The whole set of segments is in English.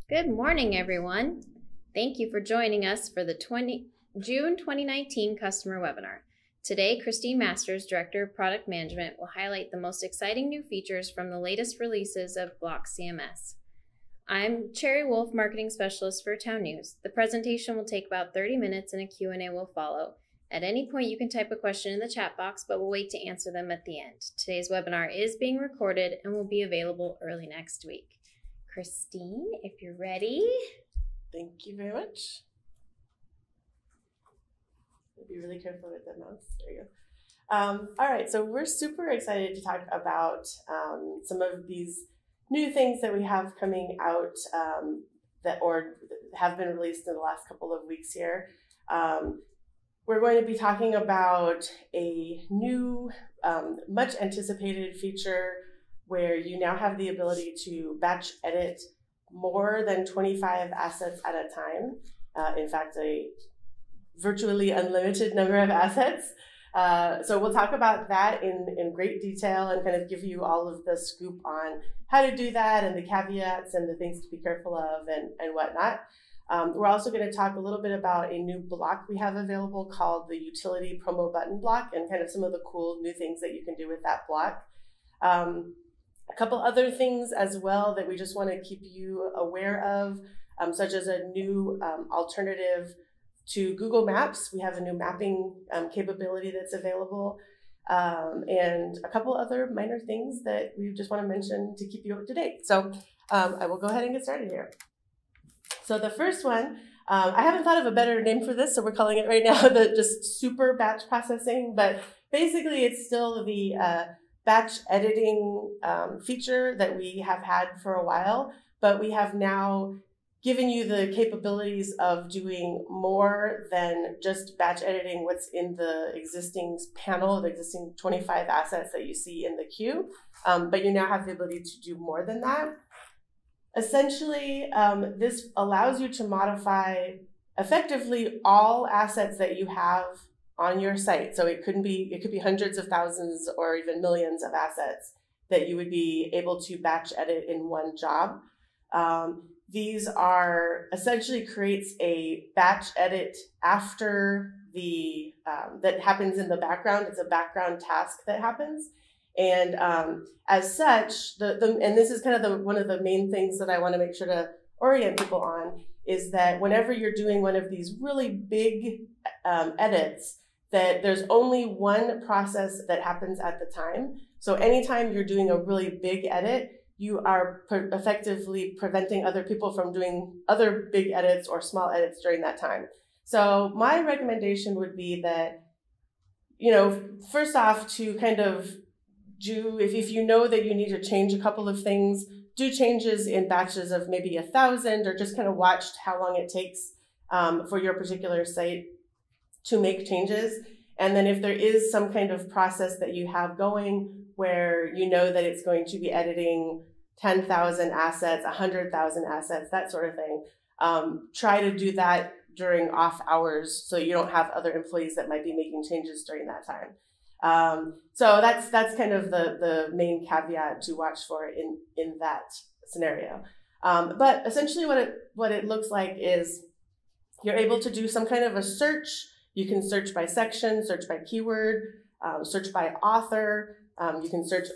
Good morning, everyone. Thank you for joining us for the June 2019 customer webinar. Today, Christine Masters, Director of Product Management, will highlight the most exciting new features from the latest releases of BLOX CMS. I'm Cherry Wolf, Marketing Specialist for TownNews. The presentation will take about 30 minutes and a Q&A will follow. At any point, you can type a question in the chat box, but we'll wait to answer them at the end. Today's webinar is being recorded and will be available early next week. Christine, if you're ready. Thank you very much. Be really careful with the mouse. There you go. All right, so we're super excited to talk about some of these new things that we have coming out that have been released in the last couple of weeks here. We're going to be talking about a new, much anticipated feature where you now have the ability to batch edit more than 25 assets at a time. In fact, a virtually unlimited number of assets. So we'll talk about that in great detail and kind of give you all of the scoop on how to do that and the caveats and the things to be careful of and whatnot. We're also going to talk a little bit about a new block we have available called the Utility Promo Button Block and kind of some of the cool new things that you can do with that block. A couple other things as well that we just want to keep you aware of, such as a new alternative to Google Maps. We have a new mapping capability that's available, and a couple other minor things that we just want to mention to keep you up to date. So I will go ahead and get started here. So the first one, I haven't thought of a better name for this, so we're calling it right now the just super batch processing, but basically it's still the batch editing feature that we have had for a while, but we have now given you the capabilities of doing more than just batch editing what's in the existing panel, the existing 25 assets that you see in the queue, but you now have the ability to do more than that. Essentially, this allows you to modify effectively all assets that you have on your site. So it could be hundreds of thousands or even millions of assets that you would be able to batch edit in one job. These are essentially creates a batch edit after the that happens in the background. It's a background task that happens, and as such, and this is kind of one of the main things that I want to make sure to orient people on is that whenever you're doing one of these really big edits, that there's only one process that happens at the time. So anytime you're doing a really big edit, you are effectively preventing other people from doing other big edits or small edits during that time. So my recommendation would be that, first off, to kind of do, if you know that you need to change a couple of things, do changes in batches of maybe 1,000 or just kind of watch how long it takes for your particular site to make changes. And then if there is some kind of process that you have going where you know that it's going to be editing 10,000 assets, 100,000 assets, that sort of thing, try to do that during off hours so you don't have other employees that might be making changes during that time. So that's kind of the main caveat to watch for in that scenario. But essentially what it looks like is you're able to do some kind of a search. You can search by section, search by keyword, search by author. You can search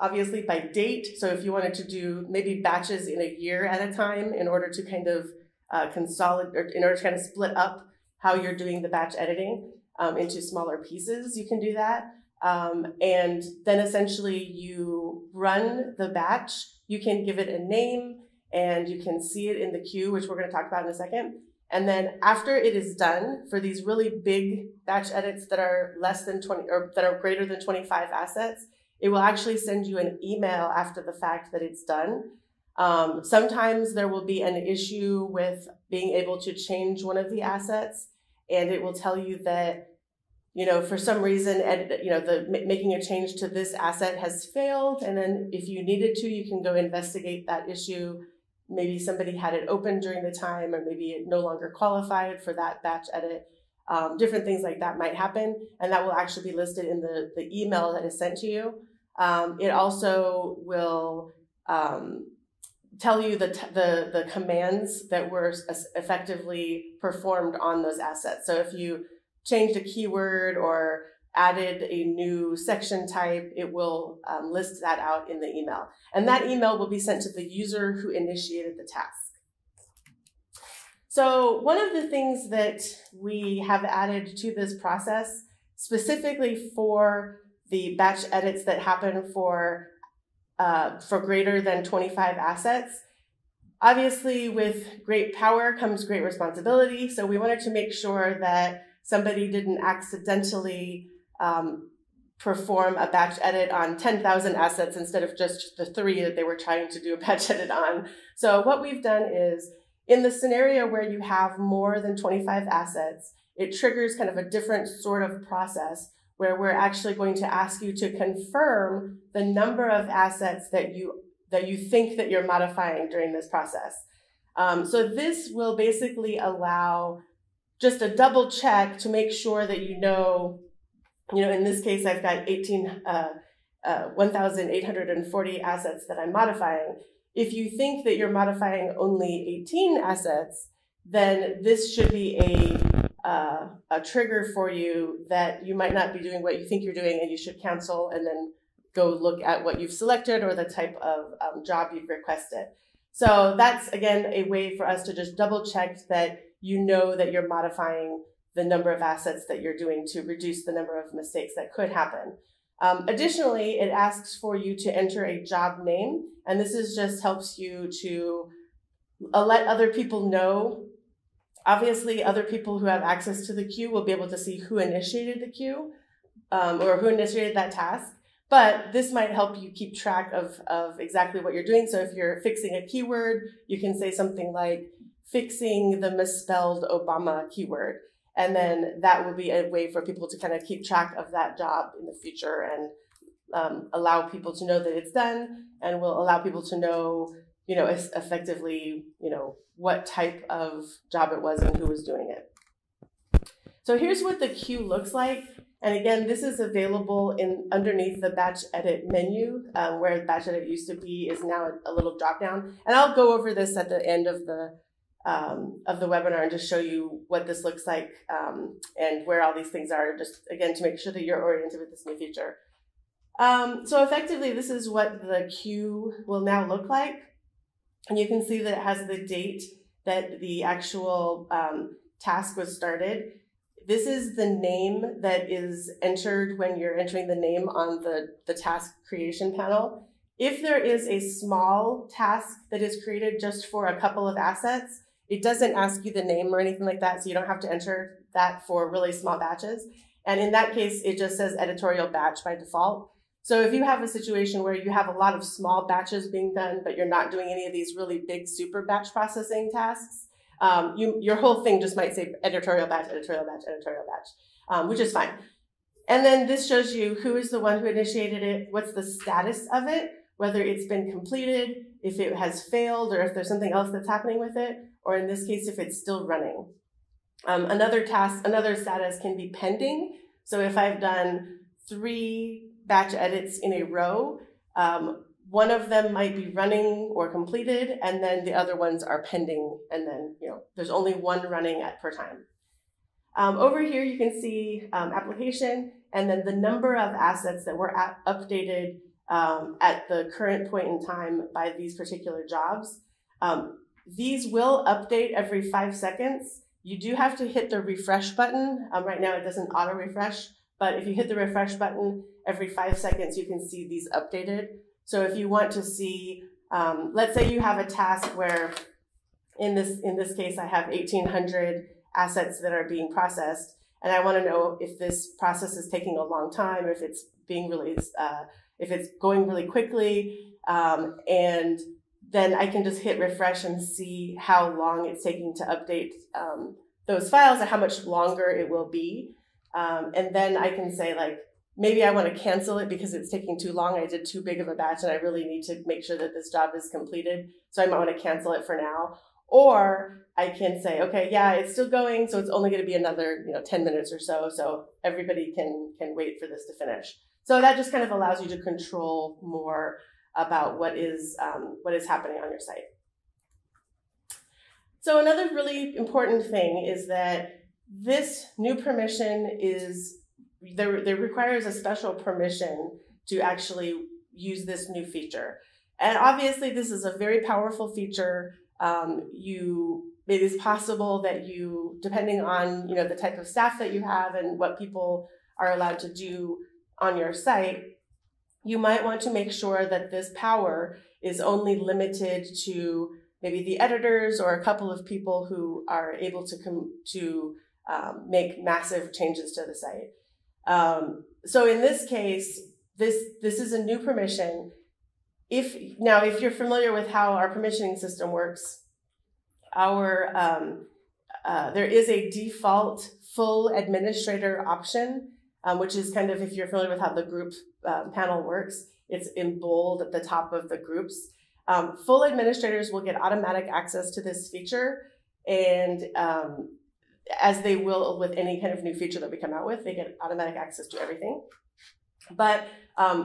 obviously by date. So if you wanted to do maybe batches in a year at a time in order to kind of consolidate, or in order to kind of split up how you're doing the batch editing into smaller pieces, you can do that. And then essentially you run the batch. You can give it a name and you can see it in the queue, which we're going to talk about in a second. And then after it is done for these really big batch edits that are less than 20 or that are greater than 25 assets, it will actually send you an email after the fact that it's done. Sometimes there will be an issue with being able to change one of the assets, and it will tell you that, for some reason, making a change to this asset has failed. And then if you needed to, you can go investigate that issue. Maybe somebody had it open during the time, or maybe it no longer qualified for that batch edit. Different things like that might happen, and that will actually be listed in the email that is sent to you. It also will tell you the commands that were effectively performed on those assets. So if you changed a keyword or added a new section type, it will list that out in the email. And that email will be sent to the user who initiated the task. So one of the things that we have added to this process, specifically for the batch edits that happen for greater than 25 assets, obviously with great power comes great responsibility. So we wanted to make sure that somebody didn't accidentally perform a batch edit on 10,000 assets instead of just the 3 that they were trying to do a batch edit on. So what we've done is, in the scenario where you have more than 25 assets, it triggers kind of a different sort of process where we're actually going to ask you to confirm the number of assets that you think that you're modifying during this process. So this will basically allow just a double check to make sure that you know, in this case, I've got 1,840 assets that I'm modifying. If you think that you're modifying only 18 assets, then this should be a trigger for you that you might not be doing what you think you're doing, and you should cancel and then go look at what you've selected or the type of job you've requested. So that's, again, a way for us to just double check that you know that you're modifying the number of assets that you're doing to reduce the number of mistakes that could happen. Additionally, it asks for you to enter a job name, and this is just helps you to let other people know. Obviously, other people who have access to the queue will be able to see who initiated the queue or who initiated that task. But this might help you keep track of exactly what you're doing. So if you're fixing a keyword, you can say something like fixing the misspelled Obama keyword. And then that will be a way for people to kind of keep track of that job in the future and allow people to know that it's done, and will allow people to know, effectively, what type of job it was and who was doing it. So here's what the queue looks like. And again, this is available underneath the batch edit menu, where batch edit used to be is now a little drop down. And I'll go over this at the end of the webinar and just show you what this looks like and where all these things are, just again to make sure that you're oriented with this new feature. So effectively, this is what the queue will now look like. And you can see that it has the date that the actual task was started. This is the name that is entered when you're entering the name on the task creation panel. If there is a small task that is created just for a couple of assets, it doesn't ask you the name or anything like that, so you don't have to enter that for really small batches. And in that case, it just says editorial batch by default. So if you have a situation where you have a lot of small batches being done, but you're not doing any of these really big super batch processing tasks, your whole thing just might say editorial batch, editorial batch, editorial batch, which is fine. And then this shows you who is the one who initiated it, what's the status of it, whether it's been completed, if it has failed, or if there's something else that's happening with it, or in this case, if it's still running. Another status can be pending. So if I've done 3 batch edits in a row, one of them might be running or completed, and then the other ones are pending, and then there's only one running per time. Over here, you can see application, and then the number of assets that were updated at the current point in time by these particular jobs. These will update every 5 seconds. You do have to hit the refresh button. Right now, it doesn't auto refresh, but if you hit the refresh button every 5 seconds, you can see these updated. So if you want to see, let's say you have a task where, in this case, I have 1,800 assets that are being processed, and I want to know if this process is taking a long time, if it's being released, if it's going really quickly, and then I can just hit refresh and see how long it's taking to update those files, or how much longer it will be. And then I can say, like, maybe I want to cancel it because it's taking too long. I did too big of a batch and I really need to make sure that this job is completed. So I might want to cancel it for now. Or I can say, okay, yeah, it's still going, so it's only going to be another 10 minutes or so. So everybody can wait for this to finish. So that just kind of allows you to control more about what is happening on your site. So another really important thing is that this new permission there requires a special permission to actually use this new feature. And obviously this is a very powerful feature. It is possible that you, depending on the type of staff that you have and what people are allowed to do on your site, you might want to make sure that this power is only limited to maybe the editors or a couple of people who are able to make massive changes to the site. So in this case, this is a new permission. If you're familiar with how our permissioning system works, there is a default full administrator option, which is kind of, if you're familiar with how the group panel works, it's in bold at the top of the groups. Full administrators will get automatic access to this feature, and as they will with any kind of new feature that we come out with, they get automatic access to everything. But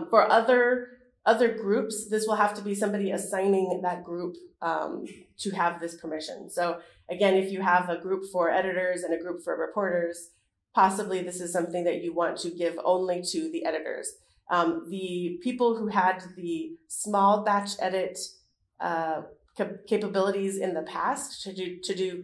for other groups, this will have to be somebody assigning that group to have this permission. So again, if you have a group for editors and a group for reporters, possibly this is something that you want to give only to the editors. The people who had the small batch edit capabilities in the past to do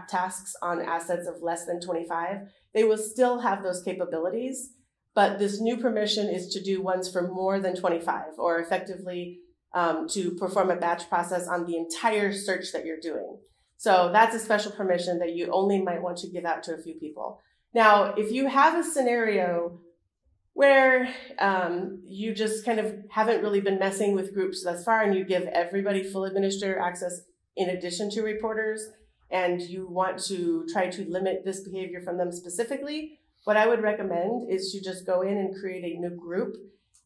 tasks on assets of less than 25, they will still have those capabilities. But this new permission is to do ones for more than 25, or effectively to perform a batch process on the entire search that you're doing. So that's a special permission that you only might want to give out to a few people. Now, if you have a scenario where you just kind of haven't really been messing with groups thus far and you give everybody full administrator access in addition to reporters, and you want to try to limit this behavior from them specifically, what I would recommend is to just go in and create a new group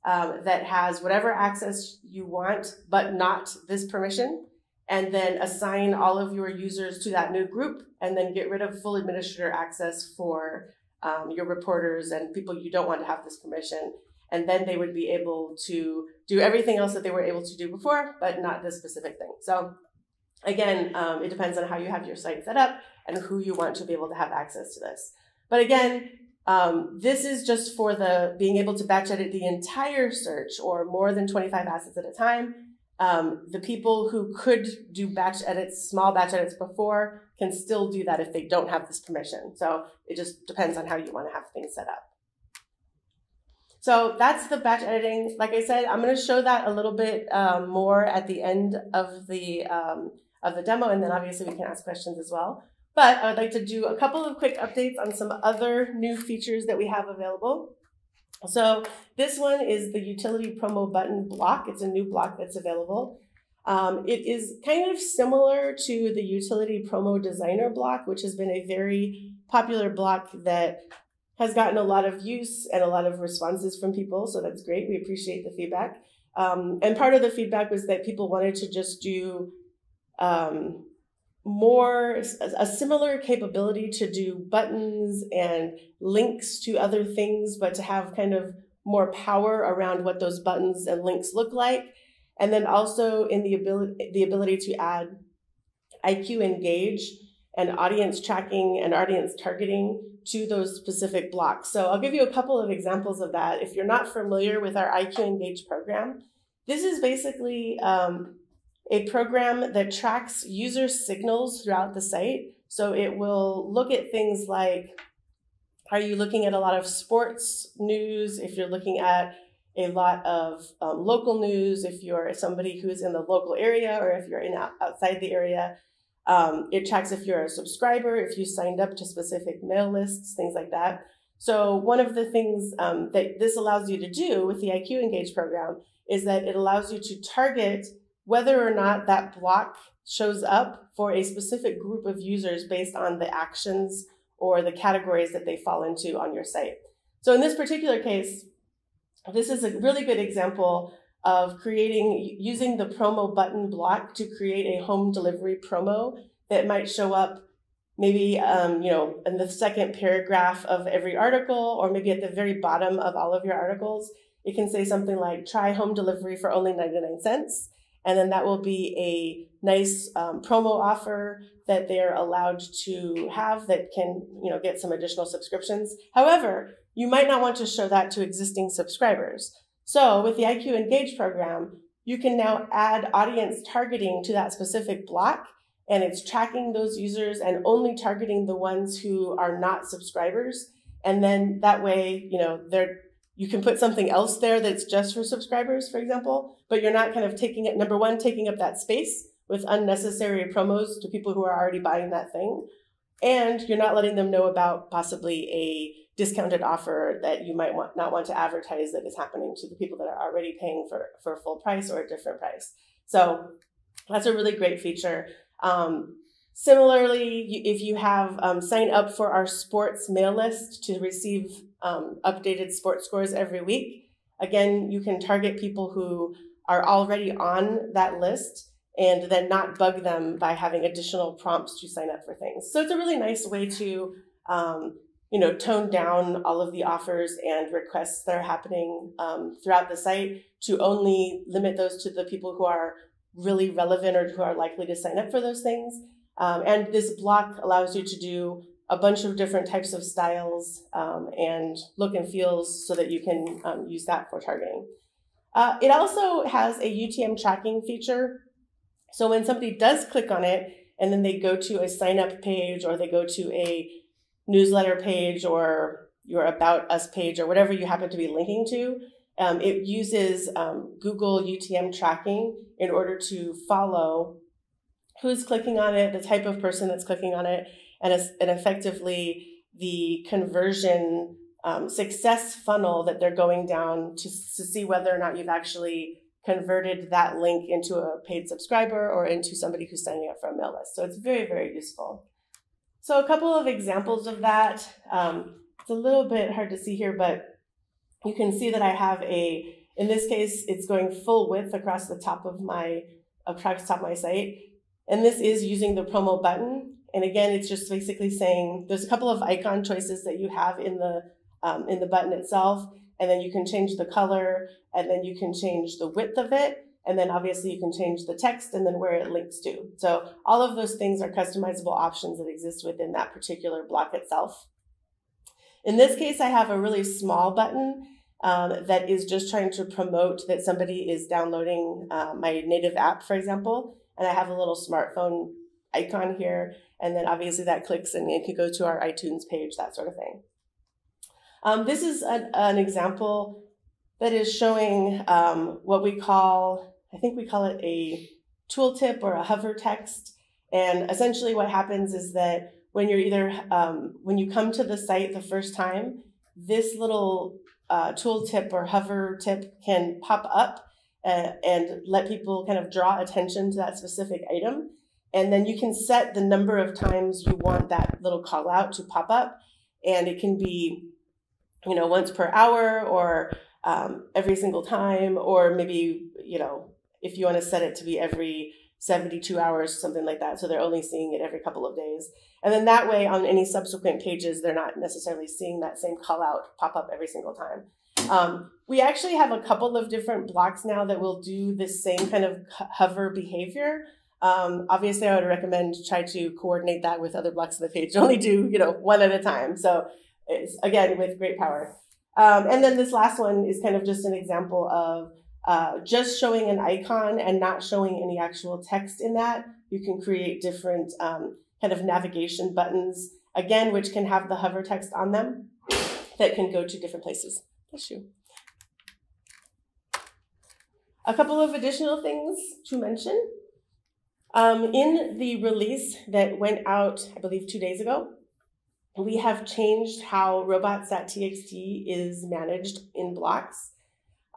that has whatever access you want, but not this permission, and then assign all of your users to that new group, and then get rid of full administrator access for your reporters and people you don't want to have this permission. And then they would be able to do everything else that they were able to do before, but not this specific thing. So again, it depends on how you have your site set up and who you want to be able to have access to this. But again, this is just for the being able to batch edit the entire search or more than 25 assets at a time. The people who could do batch edits, small batch edits before, can still do that if they don't have this permission. So it just depends on how you want to have things set up. So that's the batch editing. Like I said, I'm going to show that a little bit more at the end of the demo, and then obviously we can ask questions as well. But I would like to do a couple of quick updates on some other new features that we have available. So this one is the utility promo button block. It's a new block that's available. It is kind of similar to the utility promo designer block, which has been a very popular block that has gotten a lot of use and a lot of responses from people. So that's great. We appreciate the feedback. And part of the feedback was that people wanted to just do a similar capability to do buttons and links to other things, but to have kind of more power around what those buttons and links look like. And then also in the ability to add IQ engage and audience tracking and audience targeting to those specific blocks. So I'll give you a couple of examples of that. If you're not familiar with our IQ engage program, this is basically a program that tracks user signals throughout the site. So it will look at things like, are you looking at a lot of sports news? If you're looking at a lot of local news, if you're somebody who is in the local area, or if you're outside the area. It tracks if you're a subscriber, if you signed up to specific mail lists, things like that. So one of the things that this allows you to do with the IQ Engage program is that it allows you to target whether or not that block shows up for a specific group of users based on the actions or the categories that they fall into on your site. So in this particular case, this is a really good example of using the promo button block to create a home delivery promo that might show up maybe in the second paragraph of every article, or maybe at the very bottom of all of your articles. It can say something like, try home delivery for only 99 cents. And then that will be a nice promo offer that they're allowed to have that can, get some additional subscriptions. However, you might not want to show that to existing subscribers. So with the IQ Engage program, you can now add audience targeting to that specific block, and it's tracking those users and only targeting the ones who are not subscribers. And then that way, you can put something else there that's just for subscribers, for example, but you're not kind of taking up that space with unnecessary promos to people who are already buying that thing. And you're not letting them know about possibly a discounted offer that you might not want to advertise that is happening to the people that are already paying for full price or a different price. So that's a really great feature. Similarly, if you have sign up for our sports mail list to receive updated sports scores every week, again, you can target people who are already on that list and then not bug them by having additional prompts to sign up for things. So it's a really nice way to tone down all of the offers and requests that are happening throughout the site to only limit those to the people who are really relevant or who are likely to sign up for those things. And this block allows you to do a bunch of different types of styles and look and feels so that you can use that for targeting. It also has a UTM tracking feature. So when somebody does click on it and then they go to a sign up page or they go to a newsletter page or your About Us page or whatever you happen to be linking to, it uses Google UTM tracking in order to follow who's clicking on it, the type of person that's clicking on it, and effectively the conversion success funnel that they're going down to see whether or not you've actually converted that link into a paid subscriber or into somebody who's signing up for a mail list. So it's very, very useful. So a couple of examples of that. It's a little bit hard to see here, but you can see that I have in this case, it's going full width across the top of my site. And this is using the promo button. And again, it's just basically saying there's a couple of icon choices that you have in the button itself. And then you can change the color, and then you can change the width of it. And then obviously you can change the text and then where it links to. So all of those things are customizable options that exist within that particular block itself. In this case, I have a really small button that is just trying to promote that somebody is downloading my native app, for example. And I have a little smartphone icon here. And then obviously that clicks and it can go to our iTunes page, that sort of thing. This is an example that is showing what we call, I think we call it a tooltip or a hover text. And essentially what happens is that when you're when you come to the site the first time, this little tooltip or hover tip can pop up and let people kind of draw attention to that specific item. And then you can set the number of times you want that little call out to pop up. And it can be, once per hour or every single time, or maybe, if you want to set it to be every 72 hours, something like that. So they're only seeing it every couple of days. And then that way on any subsequent pages, they're not necessarily seeing that same call out pop up every single time. We actually have a couple of different blocks now that will do this same kind of hover behavior. Obviously, I would recommend try to coordinate that with other blocks of the page. Only do, one at a time. So it's, again, with great power. And then this last one is kind of just an example of just showing an icon and not showing any actual text in that. You can create different kind of navigation buttons, again, which can have the hover text on them that can go to different places. Bless you. A couple of additional things to mention. In the release that went out, I believe 2 days ago, we have changed how robots.txt is managed in blocks.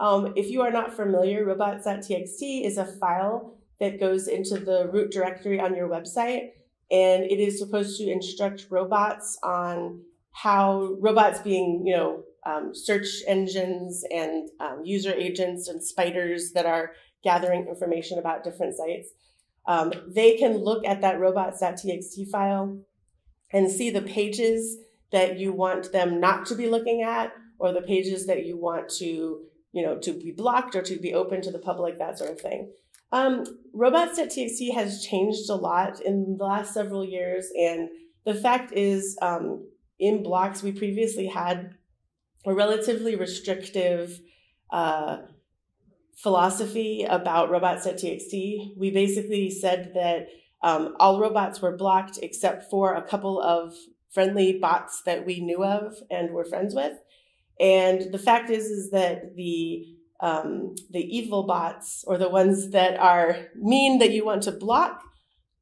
If you are not familiar, robots.txt is a file that goes into the root directory on your website, and it is supposed to instruct robots on how robots being, search engines and user agents and spiders that are gathering information about different sites. They can look at that robots.txt file and see the pages that you want them not to be looking at, or the pages that you want to, to be blocked or to be open to the public, that sort of thing. Robots.txt has changed a lot in the last several years, and the fact is, in BLOX, we previously had a relatively restrictive philosophy about robots.txt. We basically said that all robots were blocked except for a couple of friendly bots that we knew of and were friends with. And the fact is that the evil bots, or the ones that are mean that you want to block,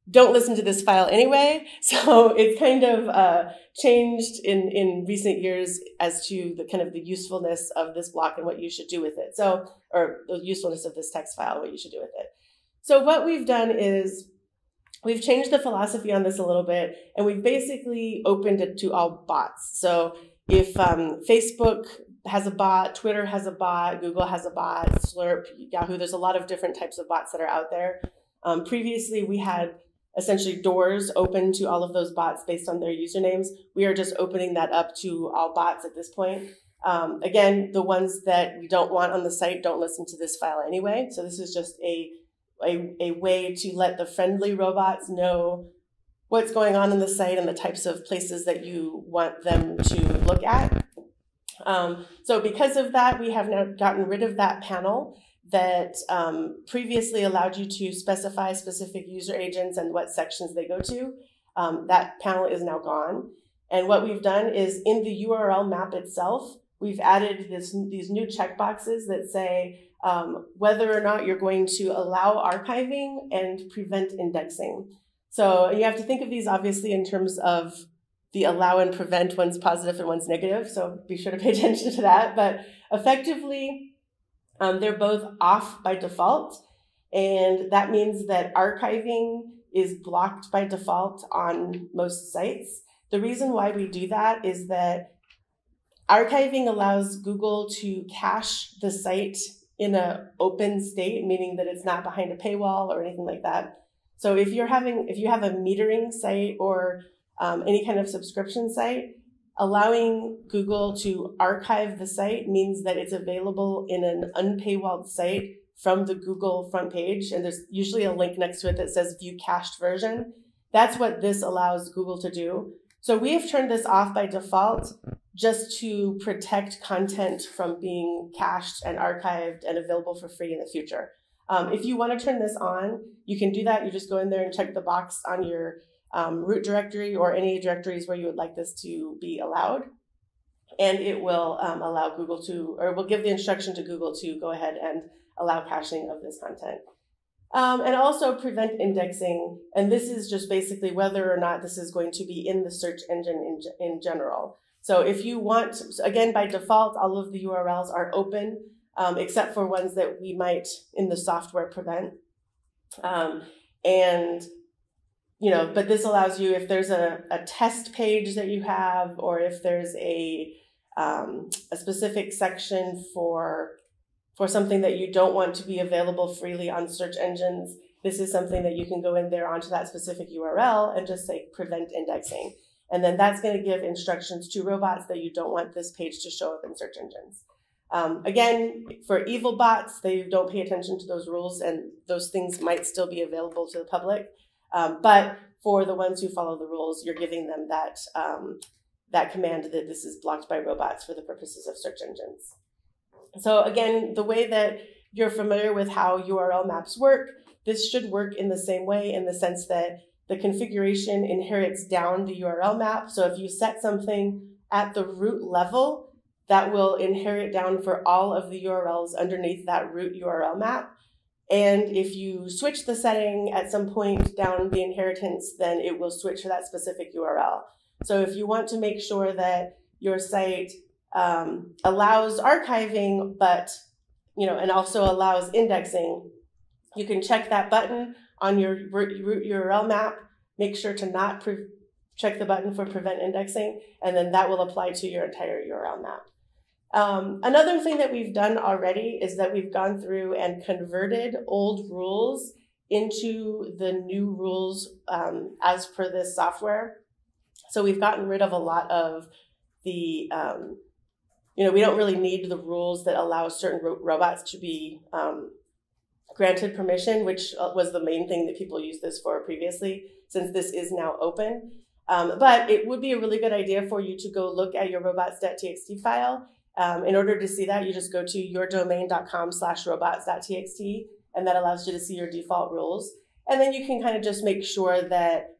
don't listen to this file anyway. So it's kind of changed in recent years as to the kind of the usefulness of this block and what you should do with it. So, or the usefulness of this text file, what you should do with it. So what we've done is we've changed the philosophy on this a little bit, and we've basically opened it to all bots. So if Facebook has a bot, Twitter has a bot, Google has a bot, Slurp, Yahoo, there's a lot of different types of bots that are out there. Previously, we had essentially doors open to all of those bots based on their usernames. We are just opening that up to all bots at this point. Again, the ones that we don't want on the site don't listen to this file anyway. So this is just a way to let the friendly robots know what's going on in the site and the types of places that you want them to look at. So because of that, we have now gotten rid of that panel that previously allowed you to specify specific user agents and what sections they go to. That panel is now gone. And what we've done is in the URL map itself, we've added these new checkboxes that say whether or not you're going to allow archiving and prevent indexing. So you have to think of these obviously in terms of the allow and prevent, one's positive and one's negative. So be sure to pay attention to that. But effectively, they're both off by default. And that means that archiving is blocked by default on most sites. The reason why we do that is that archiving allows Google to cache the site in an open state, meaning that it's not behind a paywall or anything like that. So if you have a metering site or any kind of subscription site, allowing Google to archive the site means that it's available in an unpaywalled site from the Google front page. And there's usually a link next to it that says view cached version. That's what this allows Google to do. So we have turned this off by default just to protect content from being cached and archived and available for free in the future. If you want to turn this on, you can do that. You just go in there and check the box on your root directory or any directories where you would like this to be allowed. And it will allow Google to, or will give the instruction to Google to go ahead and allow caching of this content. And also prevent indexing. And this is just basically whether or not this is going to be in the search engine in general. So if you want, again, by default, all of the URLs are open, except for ones that we might in the software prevent. But this allows you, if there's a test page that you have, or if there's a specific section for something that you don't want to be available freely on search engines, this is something that you can go in there onto that specific URL and just say prevent indexing. And then that's going to give instructions to robots that you don't want this page to show up in search engines. Again, for evil bots, they don't pay attention to those rules, and those things might still be available to the public. But for the ones who follow the rules, you're giving them that command that this is blocked by robots for the purposes of search engines. So again, the way that you're familiar with how URL maps work, this should work in the same way, in the sense that the configuration inherits down the URL map. So if you set something at the root level, that will inherit down for all of the URLs underneath that root URL map. And if you switch the setting at some point down the inheritance, then it will switch to that specific URL. So if you want to make sure that your site allows archiving, but and also allows indexing, you can check that button on your root URL map. Make sure to not check the button for prevent indexing, and then that will apply to your entire URL map. Another thing that we've done already is that we've gone through and converted old rules into the new rules as per this software. So we've gotten rid of a lot of the, we don't really need the rules that allow certain robots to be granted permission, which was the main thing that people used this for previously, since this is now open. But it would be a really good idea for you to go look at your robots.txt file. In order to see that, you just go to yourdomain.com/robots.txt, and that allows you to see your default rules. And then you can kind of just make sure that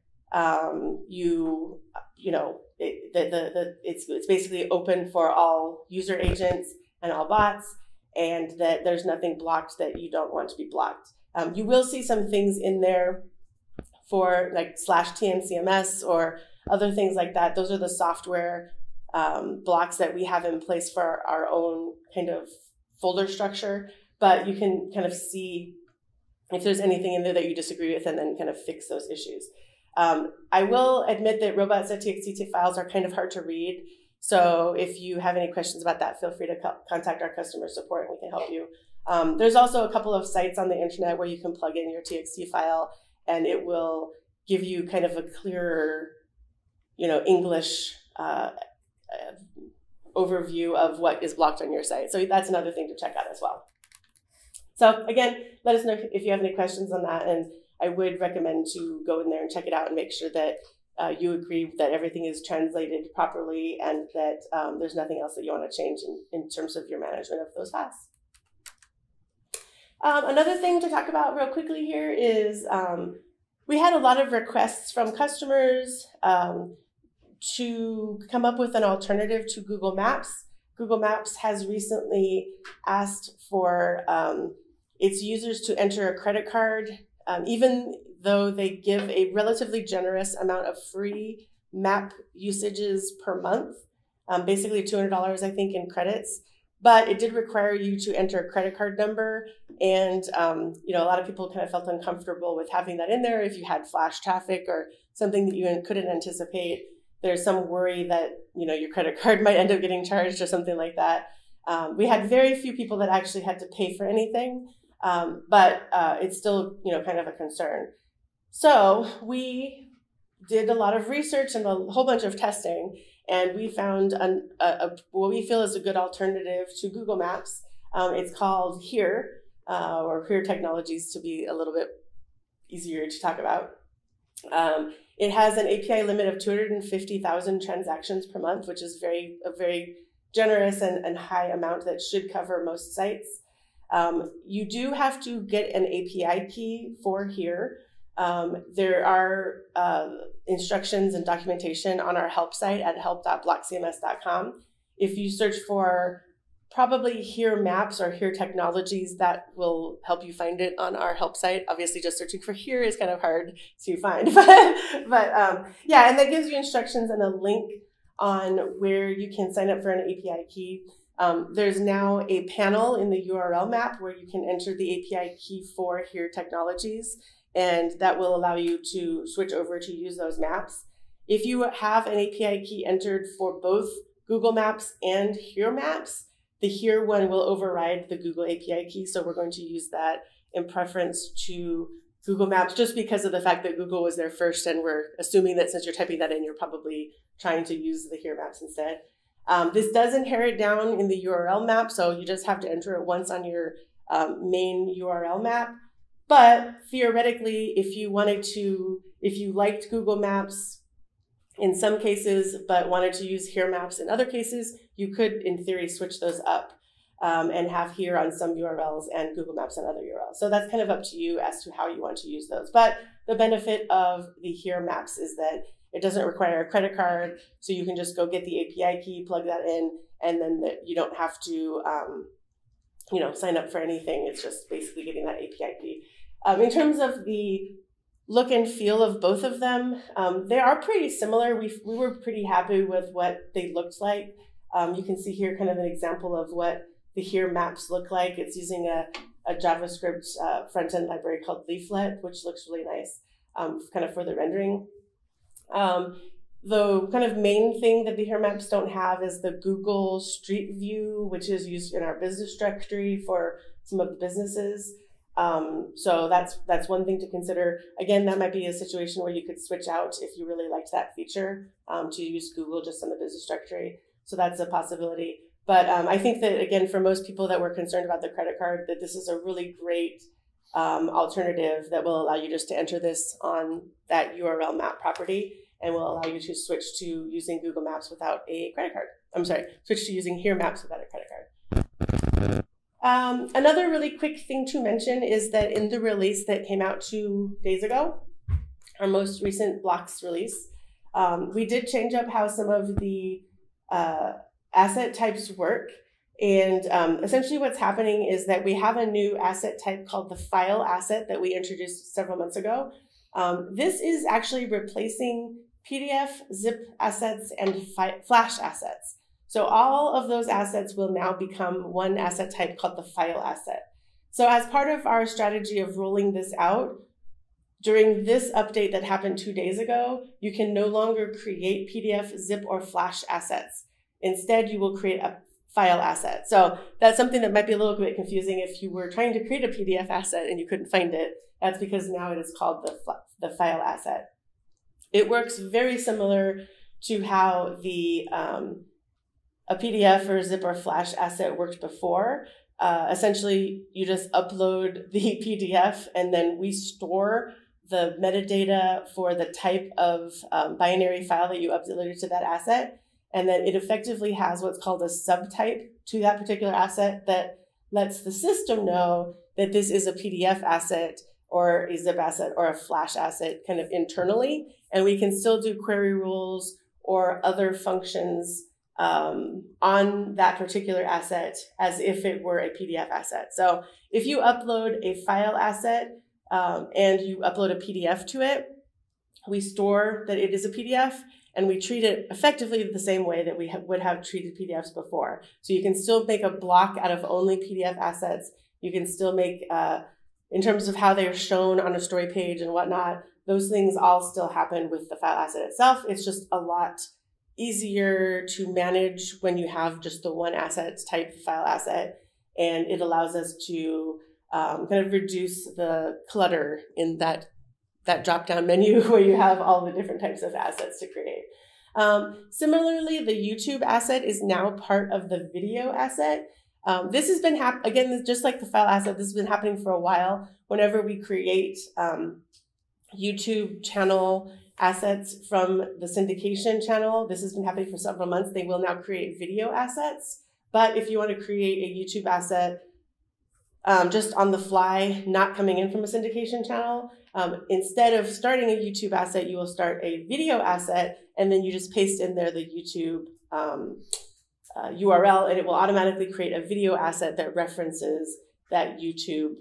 it's basically open for all user agents and all bots, and that there's nothing blocked that you don't want to be blocked. You will see some things in there for like /TNCMS or other things like that. Those are the software blocks that we have in place for our own kind of folder structure, but you can kind of see if there's anything in there that you disagree with and then kind of fix those issues. I will admit that robots.txt files are kind of hard to read. So if you have any questions about that, feel free to contact our customer support and we can help you. There's also a couple of sites on the internet where you can plug in your TXT file and it will give you kind of a clearer, English overview of what is blocked on your site. So that's another thing to check out as well. So again, let us know if you have any questions on that, and I would recommend to go in there and check it out and make sure that you agree that everything is translated properly and that there's nothing else that you want to change in terms of your management of those files. Another thing to talk about real quickly here is we had a lot of requests from customers to come up with an alternative to Google Maps. Google Maps has recently asked for its users to enter a credit card, even though they give a relatively generous amount of free map usages per month, basically $200, I think, in credits. But it did require you to enter a credit card number. And, a lot of people kind of felt uncomfortable with having that in there. If you had flash traffic or something that you couldn't anticipate, there's some worry that, your credit card might end up getting charged or something like that. We had very few people that actually had to pay for anything, but it's still, kind of a concern. So we did a lot of research and a whole bunch of testing, and we found what we feel is a good alternative to Google Maps. It's called Here, or Here Technologies to be a little bit easier to talk about. It has an API limit of 250,000 transactions per month, which is a very generous and high amount that should cover most sites. You do have to get an API key for Here. There are instructions and documentation on our help site at help.blockcms.com. If you search for probably Here Maps or Here Technologies, that will help you find it on our help site. Obviously, just searching for Here is kind of hard to find, but yeah, and that gives you instructions and a link on where you can sign up for an API key. There's now a panel in the URL map where you can enter the API key for Here Technologies, and that will allow you to switch over to use those maps. If you have an API key entered for both Google Maps and Here Maps, the Here one will override the Google API key, so we're going to use that in preference to Google Maps just because of the fact that Google was there first, and we're assuming that since you're typing that in, you're probably trying to use the Here Maps instead. This does inherit down in the URL map, so you just have to enter it once on your main URL map. But theoretically, if you liked Google Maps in some cases, but wanted to use Here Maps in other cases, you could, in theory, switch those up and have Here on some URLs and Google Maps on other URLs. So that's kind of up to you as to how you want to use those. But the benefit of the Here Maps is that it doesn't require a credit card, so you can just go get the API key, plug that in, and then you don't have to sign up for anything. It's just basically getting that API key. In terms of the look and feel of both of them, they are pretty similar. We were pretty happy with what they looked like. You can see here kind of an example of what the Here Maps look like. It's using a JavaScript front-end library called Leaflet, which looks really nice kind of for the rendering. The kind of main thing that the Here Maps don't have is the Google Street View, which is used in our business directory for some of the businesses. So that's one thing to consider. Again, that might be a situation where you could switch out if you really liked that feature to use Google just on the business directory. So that's a possibility. But I think that, again, for most people that were concerned about the credit card, that this is a really great alternative that will allow you just to enter this on that URL map property and will allow you to switch to using Google Maps without a credit card. I'm sorry, switch to using Here Maps without a credit card. Another really quick thing to mention is that in the release that came out 2 days ago, our most recent BLOX release, we did change up how some of the asset types work. And essentially what's happening is that we have a new asset type called the file asset that we introduced several months ago. This is actually replacing PDF, zip assets, and flash assets. So all of those assets will now become one asset type called the file asset. So as part of our strategy of rolling this out, during this update that happened 2 days ago, you can no longer create PDF, zip, or flash assets. Instead, you will create a file asset. So that's something that might be a little bit confusing if you were trying to create a PDF asset and you couldn't find it. That's because now it is called the file asset. It works very similar to how the a PDF or zip or flash asset worked before. Essentially, you just upload the PDF and then we store the metadata for the type of binary file that you uploaded to that asset. And then it effectively has what's called a subtype to that particular asset that lets the system know that this is a PDF asset or a zip asset or a flash asset kind of internally. And we can still do query rules or other functions on that particular asset as if it were a PDF asset. So if you upload a file asset and you upload a PDF to it, we store that it is a PDF and we treat it effectively the same way that we would have treated PDFs before. So you can still make a block out of only PDF assets. You can still make, in terms of how they are shown on a story page and whatnot, those things all still happen with the file asset itself. It's just a lot easier to manage when you have just the one asset type file asset, and it allows us to kind of reduce the clutter in that drop-down menu where you have all the different types of assets to create. Similarly, the YouTube asset is now part of the video asset. This has been, again, just like the file asset, this has been happening for a while. Whenever we create YouTube channel assets from the syndication channel, this has been happening for several months, they will now create video assets. But if you want to create a YouTube asset just on the fly, not coming in from a syndication channel, instead of starting a YouTube asset, you will start a video asset, and then you just paste in there the YouTube URL, and it will automatically create a video asset that references that YouTube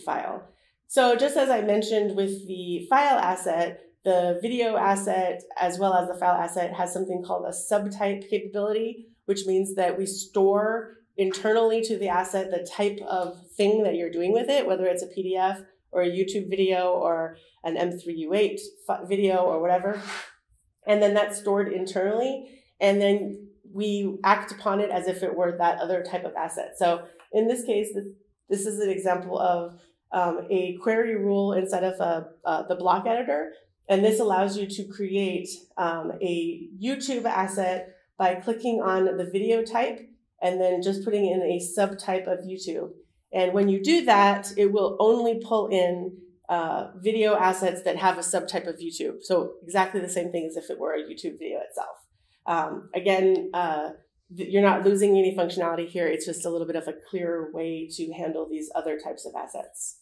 file. So just as I mentioned with the file asset, the video asset as well as the file asset has something called a subtype capability, which means that we store internally to the asset the type of thing that you're doing with it, whether it's a PDF or a YouTube video or an M3U8 video or whatever. And then that's stored internally. And then we act upon it as if it were that other type of asset. So in this case, this is an example of a query rule inside of the block editor. And this allows you to create a YouTube asset by clicking on the video type and then just putting in a subtype of YouTube. And when you do that, it will only pull in video assets that have a subtype of YouTube. So exactly the same thing as if it were a YouTube video itself. Again, you're not losing any functionality here. It's just a little bit of a clearer way to handle these other types of assets.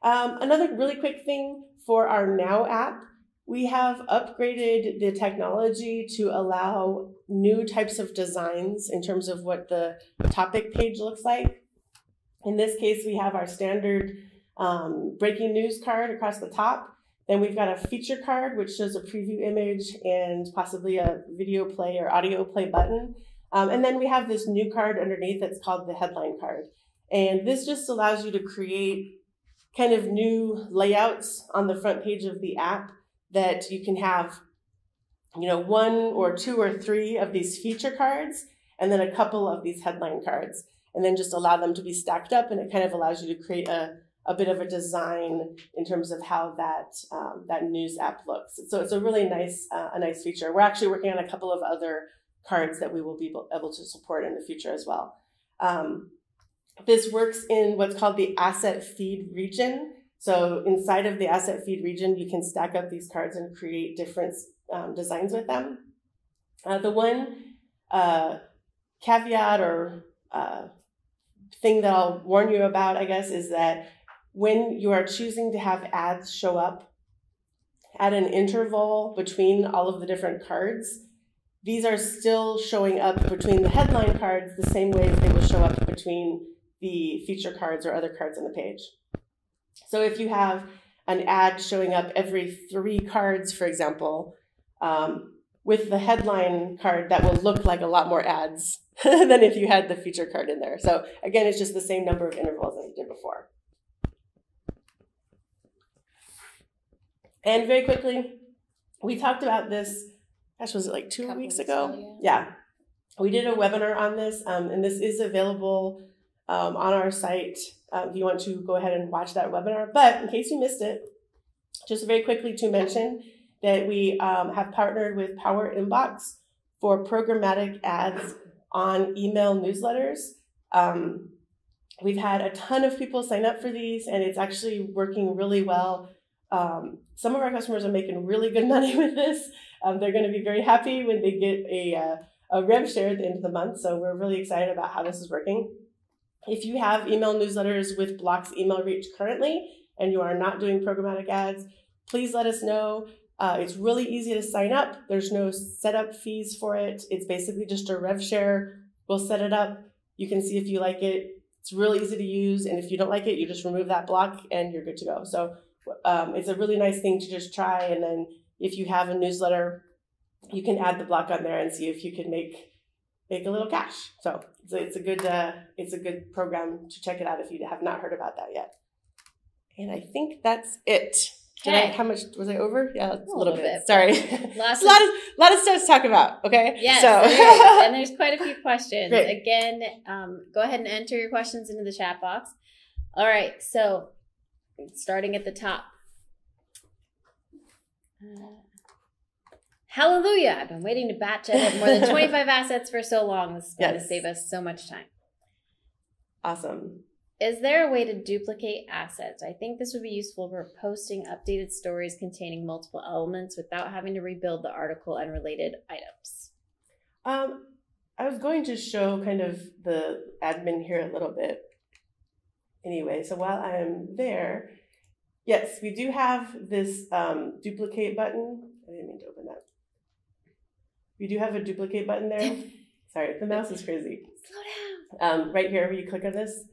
Another really quick thing for our Now app, we have upgraded the technology to allow new types of designs in terms of what the topic page looks like. In this case, we have our standard breaking news card across the top. Then we've got a feature card, which shows a preview image and possibly a video play or audio play button. And then we have this new card underneath that's called the headline card. And this just allows you to create kind of new layouts on the front page of the app that you can have, you know, 1 or 2 or 3 of these feature cards and then a couple of these headline cards, and then just allow them to be stacked up, and it kind of allows you to create a bit of a design in terms of how that news app looks. So it's a really nice feature. We're actually working on a couple of other cards that we will be able to support in the future as well. This works in what's called the asset feed region. So inside of the asset feed region, you can stack up these cards and create different designs with them. The one caveat or thing that I'll warn you about, I guess, is that when you are choosing to have ads show up at an interval between all of the different cards, these are still showing up between the headline cards the same way as they will show up between the feature cards or other cards on the page. So if you have an ad showing up every 3 cards, for example, with the headline card, that will look like a lot more ads than if you had the feature card in there. So again, it's just the same number of intervals as you did before. And very quickly, we talked about this, gosh, was it like 2 weeks ago? Yeah. We did a webinar on this, and this is available on our site if you want to go ahead and watch that webinar. But in case you missed it, just very quickly to mention that we have partnered with Power Inbox for programmatic ads on email newsletters. We've had a ton of people sign up for these, and it's actually working really well. Some of our customers are making really good money with this. They're going to be very happy when they get a rev share at the end of the month. So we're really excited about how this is working. If you have email newsletters with BLOX email reach currently, and you are not doing programmatic ads, please let us know. It's really easy to sign up. There's no setup fees for it. It's basically just a rev share. We'll set it up. You can see if you like it. It's really easy to use. And if you don't like it, you just remove that block and you're good to go. So it's a really nice thing to just try. And then if you have a newsletter, you can add the block on there and see if you can make a little cash. So it's a good program to check it out if you have not heard about that yet. And I think that's it. Okay. How much was I over? Yeah, a little bit. Sorry. Lots a lot of stuff to talk about. Okay. Yes. So. And there's quite a few questions. Great. Again, go ahead and enter your questions into the chat box. All right. So starting at the top. Hallelujah. I've been waiting to batch edit more than 25 assets for so long. This is going to save us so much time. Awesome. Is there a way to duplicate assets? I think this would be useful for posting updated stories containing multiple elements without having to rebuild the article and related items. I was going to show kind of the admin here a little bit. Anyway, so while I'm there, yes, we do have this duplicate button. I didn't mean to open that. We do have a duplicate button there. Sorry, the mouse is crazy. Slow down. Right here, you click on this.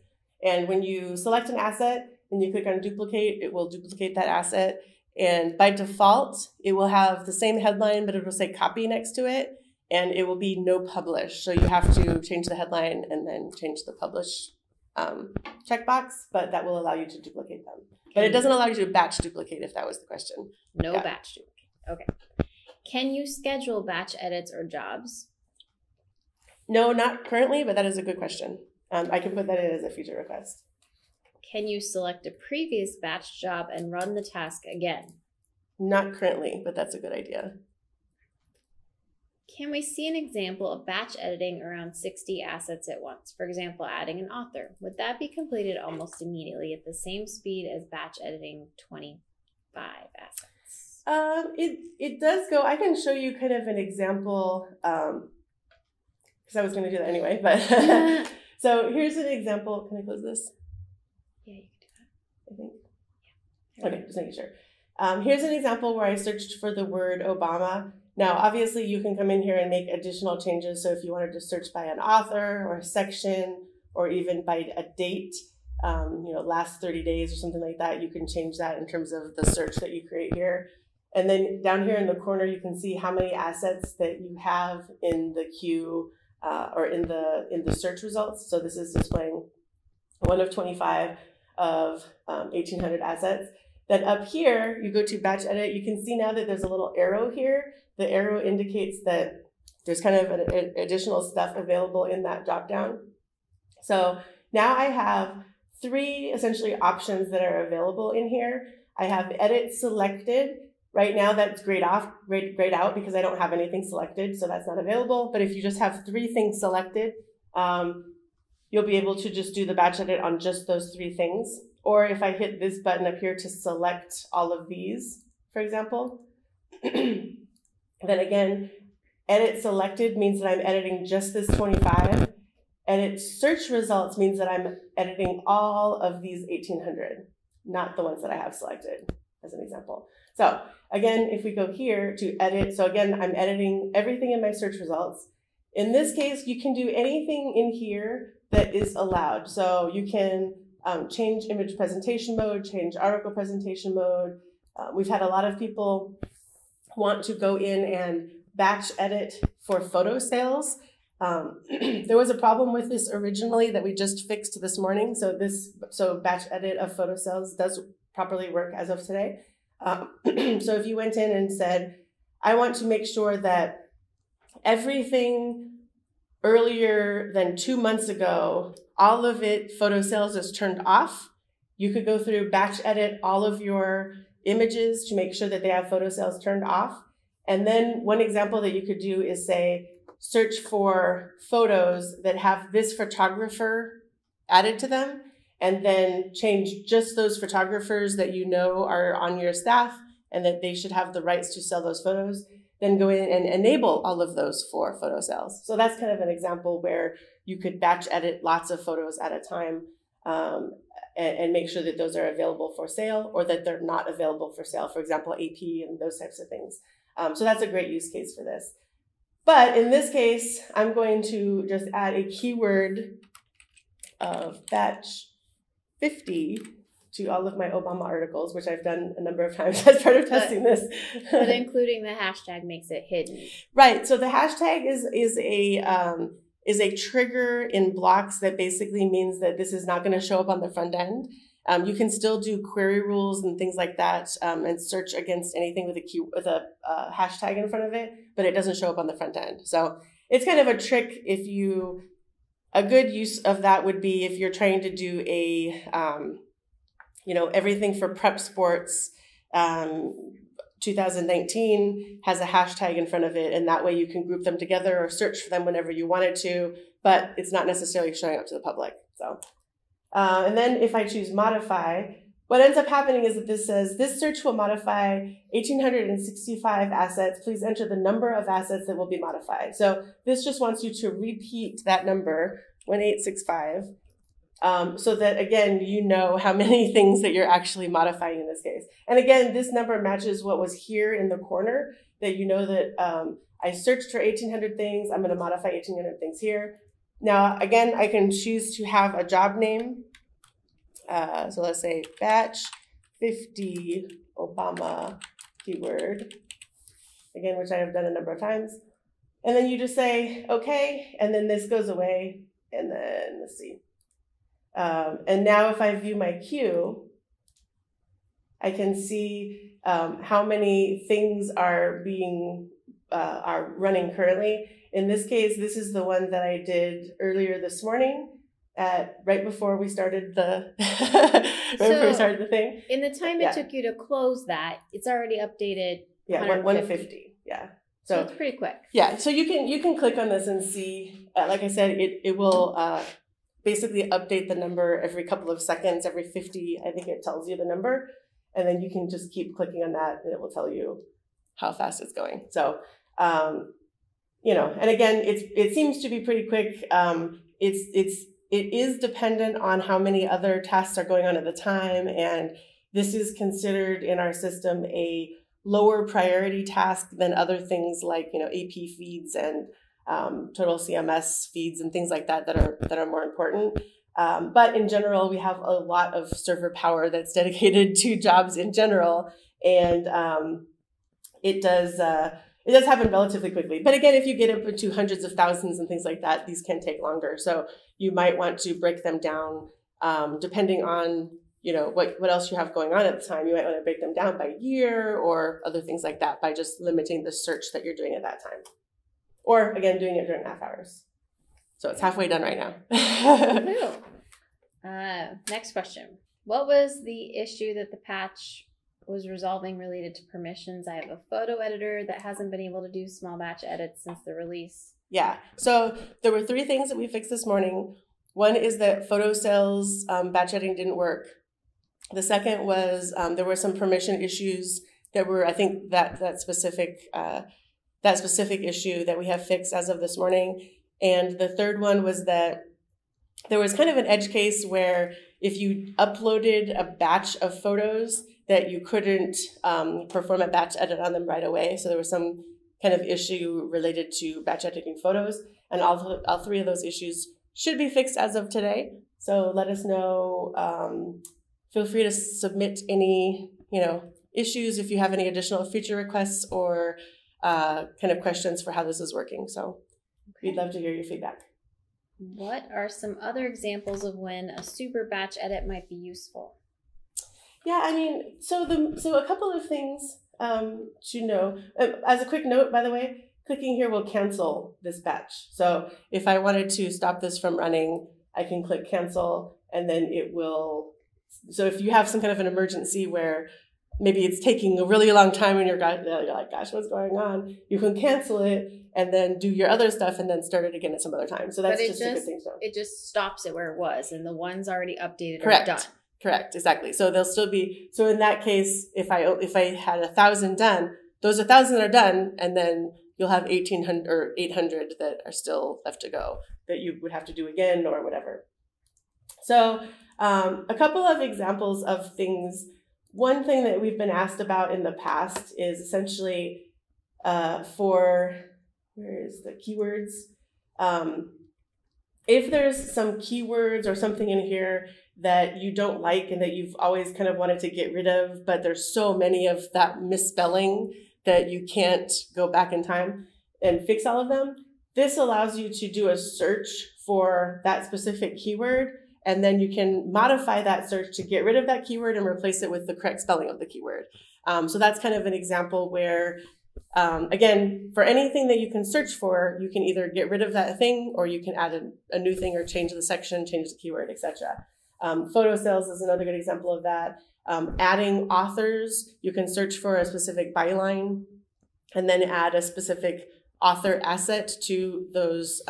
And when you select an asset and you click on duplicate, it will duplicate that asset. And by default, it will have the same headline, but it will say copy next to it. And it will be no publish. So you have to change the headline and then change the publish checkbox, but that will allow you to duplicate them. But it doesn't allow you to batch duplicate if that was the question. No batch duplicate. Okay. Can you schedule batch edits or jobs? No, not currently, but that is a good question. I can put that in as a feature request. Can you select a previous batch job and run the task again? Not currently, but that's a good idea. Can we see an example of batch editing around 60 assets at once? For example, adding an author. Would that be completed almost immediately at the same speed as batch editing 25 assets? It does go. I can show you kind of an example because I was going to do that anyway, but so here's an example. Can I close this? Yeah, you can do that. I think. Yeah. Okay, just making sure. Here's an example where I searched for the word Obama. Now, obviously, you can come in here and make additional changes. So if you wanted to search by an author or a section or even by a date, last 30 days or something like that, you can change that in terms of the search that you create here. And then down here in the corner, you can see how many assets that you have in the queue or in the search results. So this is displaying 1 of 25 of 1,800 assets. Then up here, you go to batch edit. You can see now that there's a little arrow here. The arrow indicates that there's kind of an additional stuff available in that dropdown. So now I have 3 essentially options that are available in here. I have edit selected. Right now that's grayed out because I don't have anything selected, so that's not available. But if you just have 3 things selected, you you'll be able to just do the batch edit on just those 3 things. Or if I hit this button up here to select all of these, for example, then again, edit selected means that I'm editing just this 25. Edit search results means that I'm editing all of these 1800, not the ones that I have selected, as an example. So again, if we go here to edit, so again, I'm editing everything in my search results. In this case, you can do anything in here that is allowed. So you can change image presentation mode, change article presentation mode. We've had a lot of people want to go in and batch edit for photo sales. There was a problem with this originally that we just fixed this morning. So batch edit of photo sales does properly work as of today. So if you went in and said, I want to make sure that everything earlier than 2 months ago, all of it, photo sales, is turned off, you could go through batch edit all of your images to make sure that they have photo sales turned off. And then one example that you could do is say, search for photos that have this photographer added to them, and then change just those photographers that you know are on your staff and that they should have the rights to sell those photos. Then go in and enable all of those for photo sales. So that's kind of an example where you could batch edit lots of photos at a time and make sure that those are available for sale or that they're not available for sale, for example, AP and those types of things. So that's a great use case for this. But in this case, I'm going to just add a keyword of batch 50 to all of my Obama articles, which I've done a number of times as part of testing this. But including the hashtag makes it hidden. Right. So the hashtag is a trigger in blocks that basically means that this is not going to show up on the front end. You can still do query rules and things like that and search against anything with a hashtag in front of it, but it doesn't show up on the front end. So it's kind of a trick. A good use of that would be if you're trying to do everything for prep sports 2019 has a hashtag in front of it, and that way you can group them together or search for them whenever you wanted to, but it's not necessarily showing up to the public. So. And then if I choose modify, what ends up happening is that this says, this search will modify 1,865 assets. Please enter the number of assets that will be modified. So this just wants you to repeat that number, 1865, so that, again, you know how many things that you're actually modifying in this case. And again, this number matches what was here in the corner, that you know that I searched for 1,800 things. I'm going to modify 1,800 things here. Now, again, I can choose to have a job name. So let's say batch 50 Obama keyword, again, which I have done a number of times. And then you just say, okay, and then this goes away. And then let's see. And now if I view my queue, I can see how many things are running currently. In this case, this is the one that I did earlier this morning, right before we started the thing. In the time it took you to close that, it's already updated. Yeah, 150. Yeah. So it's pretty quick. Yeah. So you can click on this and see. Like I said, it will basically update the number every couple of seconds, every 50. I think it tells you the number, and then you can just keep clicking on that, and it will tell you how fast it's going. So. And again, it seems to be pretty quick. It is dependent on how many other tasks are going on at the time, and this is considered in our system a lower priority task than other things like AP feeds and total CMS feeds and things like that are more important. But in general, we have a lot of server power that's dedicated to jobs in general, and it does happen relatively quickly. But again, if you get up into hundreds of thousands and things like that, these can take longer. So you might want to break them down depending on what else you have going on at the time. You might want to break them down by year or other things like that by just limiting the search that you're doing at that time. Or again, doing it during half hours. So it's halfway done right now. Next question. What was the issue that the patch was resolving related to permissions? I have a photo editor that hasn't been able to do small batch edits since the release. Yeah. So there were 3 things that we fixed this morning. One is that photo sales batch editing didn't work. The second was there were some permission issues that were, I think, that specific issue that we have fixed as of this morning. And the third one was that there was kind of an edge case where if you uploaded a batch of photos that you couldn't perform a batch edit on them right away. So there was some kind of issue related to batch editing photos. And all three of those issues should be fixed as of today. So let us know. Feel free to submit any, issues if you have any additional feature requests or kind of questions for how this is working. So we'd love to hear your feedback. What are some other examples of when a super batch edit might be useful? Yeah, I mean, so a couple of things to know. As a quick note, by the way, clicking here will cancel this batch. So if I wanted to stop this from running, I can click cancel, and then it will. So if you have some kind of an emergency where maybe it's taking a really long time and you're like, gosh, what's going on? You can cancel it and then do your other stuff and then start it again at some other time. So that's just a good thing to know. It just stops it where it was, and the ones already updated Correct. are done. Correct, exactly. So they'll still be, so in that case, if I had 1,000 done, those 1,000 are done, and then you'll have 1,800 or 800 that are still left to go that you would have to do again or whatever. So a couple of examples of things. One thing that we've been asked about in the past is essentially where is the keywords? If there's some keywords or something in here that you don't like and that you've always kind of wanted to get rid of, but there's so many of that misspelling that you can't go back in time and fix all of them, this allows you to do a search for that specific keyword, and then you can modify that search to get rid of that keyword and replace it with the correct spelling of the keyword. So that's kind of an example where, again, for anything that you can search for, you can either get rid of that thing or you can add a new thing or change the section, change the keyword, etc. Photo sales is another good example of that. Adding authors, you can search for a specific byline and then add a specific author asset to those.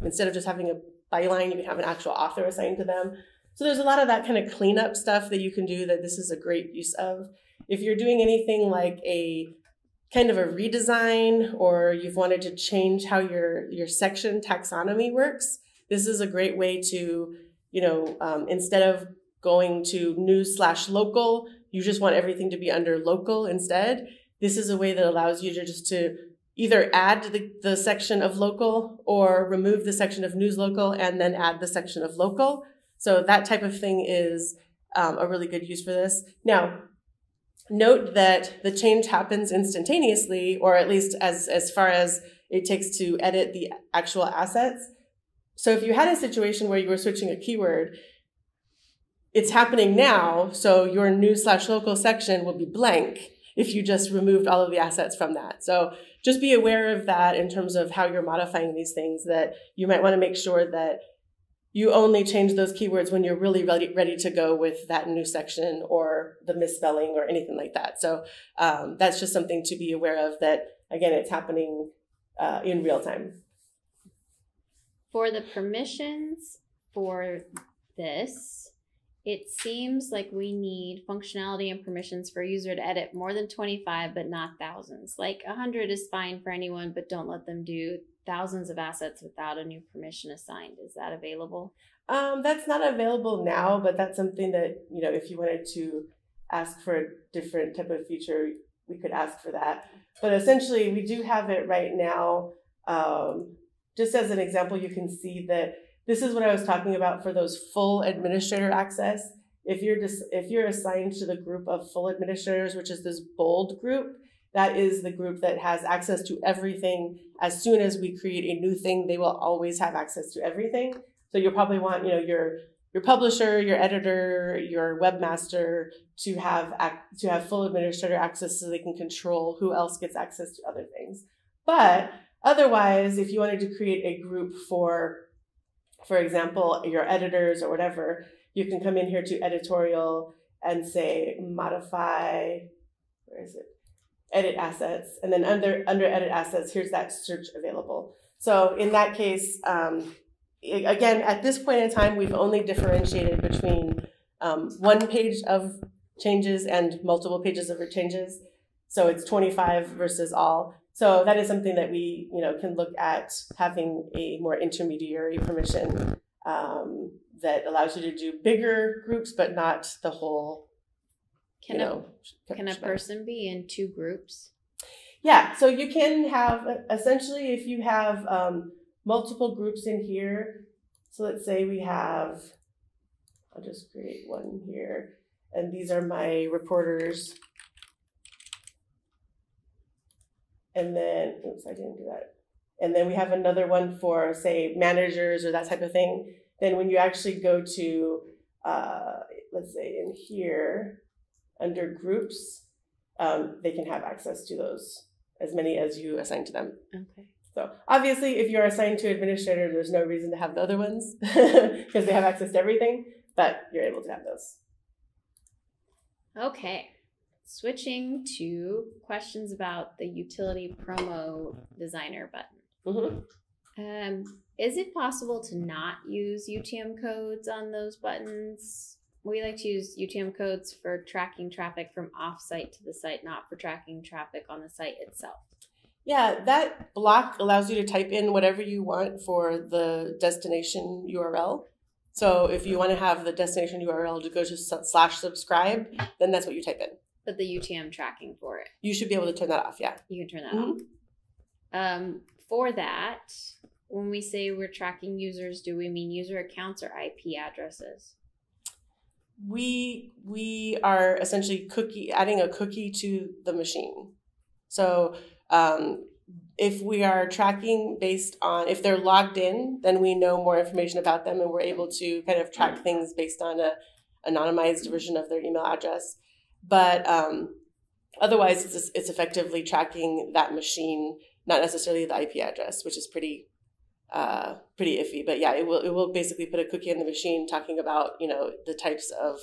Instead of just having a byline, you can have an actual author assigned to them. So there's a lot of that kind of cleanup stuff that you can do that this is a great use of. If you're doing anything like a kind of a redesign, or you've wanted to change how your section taxonomy works, this is a great way to, instead of going to news/local, you just want everything to be under local instead. This is a way that allows you to just to either add the section of local or remove the section of news local and then add the section of local. So that type of thing is a really good use for this. Now, note that the change happens instantaneously, or at least as far as it takes to edit the actual assets. So if you had a situation where you were switching a keyword, it's happening now, so your news/local section will be blank if you just removed all of the assets from that. So just be aware of that in terms of how you're modifying these things, that you might want to make sure that you only change those keywords when you're really ready to go with that new section or the misspelling or anything like that. So that's just something to be aware of, that, again, it's happening in real time. For the permissions for this, it seems like we need functionality and permissions for a user to edit more than 25, but not thousands. Like 100 is fine for anyone, but don't let them do thousands of assets without a new permission assigned. Is that available? That's not available now, but that's something that, if you wanted to ask for a different type of feature, we could ask for that. But essentially, we do have it right now. Just as an example, you can see that this is what I was talking about for those full administrator access. If you're assigned to the group of full administrators, which is this bold group, that is the group that has access to everything. As soon as we create a new thing, they will always have access to everything. So you'll probably want, your publisher, your editor, your webmaster to have full administrator access so they can control who else gets access to other things. But otherwise, if you wanted to create a group for example, your editors or whatever, you can come in here to editorial and say modify, edit assets. And then under edit assets, here's that search available. So in that case, again, at this point in time, we've only differentiated between one page of changes and multiple pages of changes. So it's 25 versus all. So that is something that we, can look at having a more intermediary permission that allows you to do bigger groups, but not the whole. Can a person be in two groups? Yeah. So you can have, essentially, if you have multiple groups in here. So let's say we have, I'll just create one here, and these are my reporters. And then, oops, I didn't do that. And then we have another one for, say, managers or that type of thing. Then when you actually go to, let's say in here, under groups, they can have access to those, as many as you assign to them. Okay. So obviously, if you're assigned to administrator, there's no reason to have the other ones because they have access to everything, but you're able to have those. Okay. Switching to questions about the utility promo designer button. Mm-hmm. Is it possible to not use UTM codes on those buttons? We like to use UTM codes for tracking traffic from off-site to the site, not for tracking traffic on the site itself. Yeah, that block allows you to type in whatever you want for the destination URL. So if you want to have the destination URL to go to /subscribe, then that's what you type in. But the UTM tracking for it. You should be able to turn that off, yeah. You can turn that off. For that, when we say we're tracking users, do we mean user accounts or IP addresses? We are essentially adding a cookie to the machine. So if we are tracking based on, if they're logged in, then we know more information about them and we're able to kind of track things based on a anonymized version of their email address. But otherwise, it's effectively tracking that machine, not necessarily the IP address, which is pretty iffy. But yeah, it will basically put a cookie in the machine talking about the types of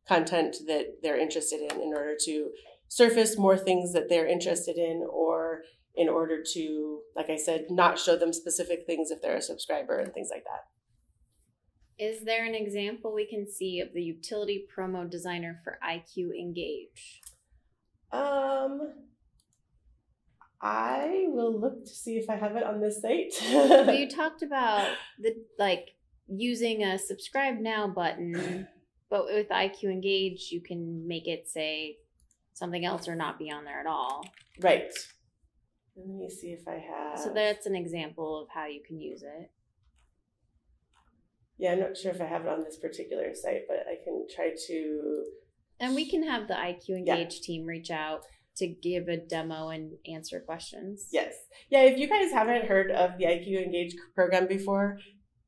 content that they're interested in order to surface more things that they're interested in, or in order to, like I said, not show them specific things if they're a subscriber and things like that. Is there an example we can see of the utility promo designer for IQ Engage? I will look to see if I have it on this site. So you talked about using a subscribe now button, but with IQ Engage, you can make it say something else or not be on there at all. Right. Let me see if I have. So that's an example of how you can use it. Yeah, I'm not sure if I have it on this particular site, but I can try to. And we can have the IQ Engage team reach out to give a demo and answer questions. Yes. Yeah, if you guys haven't heard of the IQ Engage program before,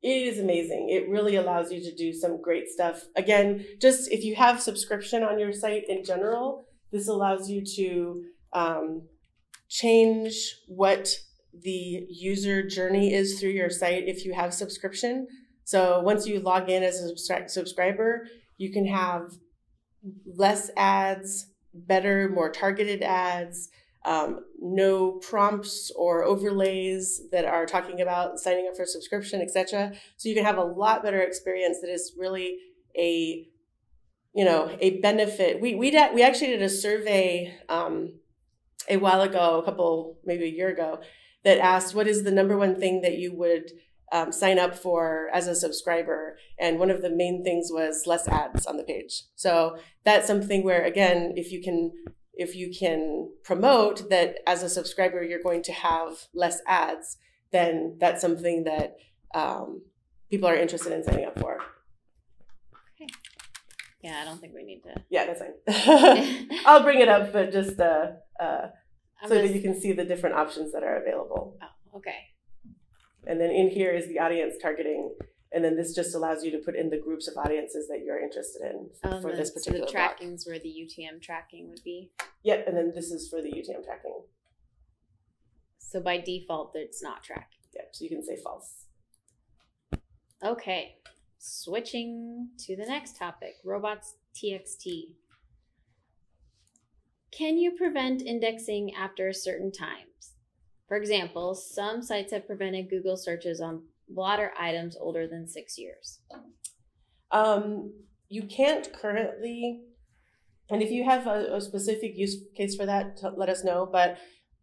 it is amazing. It really allows you to do some great stuff. Again, just if you have subscription on your site in general, this allows you to change what the user journey is through your site if you have subscription. So once you log in as a subscriber, you can have less ads, better, more targeted ads, no prompts or overlays that are talking about signing up for subscription, etc. So you can have a lot better experience that is really a benefit. We actually did a survey a while ago, maybe a year ago, that asked what is the number one thing that you would sign up for as a subscriber, and one of the main things was less ads on the page. So that's something where, again, if you can promote that as a subscriber you're going to have less ads, then that's something that people are interested in signing up for. Okay. Yeah, I don't think we need to. Yeah, that's fine. I'll bring it up, but just that you can see the different options that are available. Oh, okay. And then in here is the audience targeting. And then this just allows you to put in the groups of audiences that you're interested in for this particular So the tracking's where the UTM tracking would be? Yep, and then this is for the UTM tracking. So by default, it's not tracking. Yep, so you can say false. Okay, switching to the next topic, robots.txt. Can you prevent indexing after certain times? For example, some sites have prevented Google searches on blotter items older than 6 years? You can't currently, and if you have a specific use case for that, let us know. But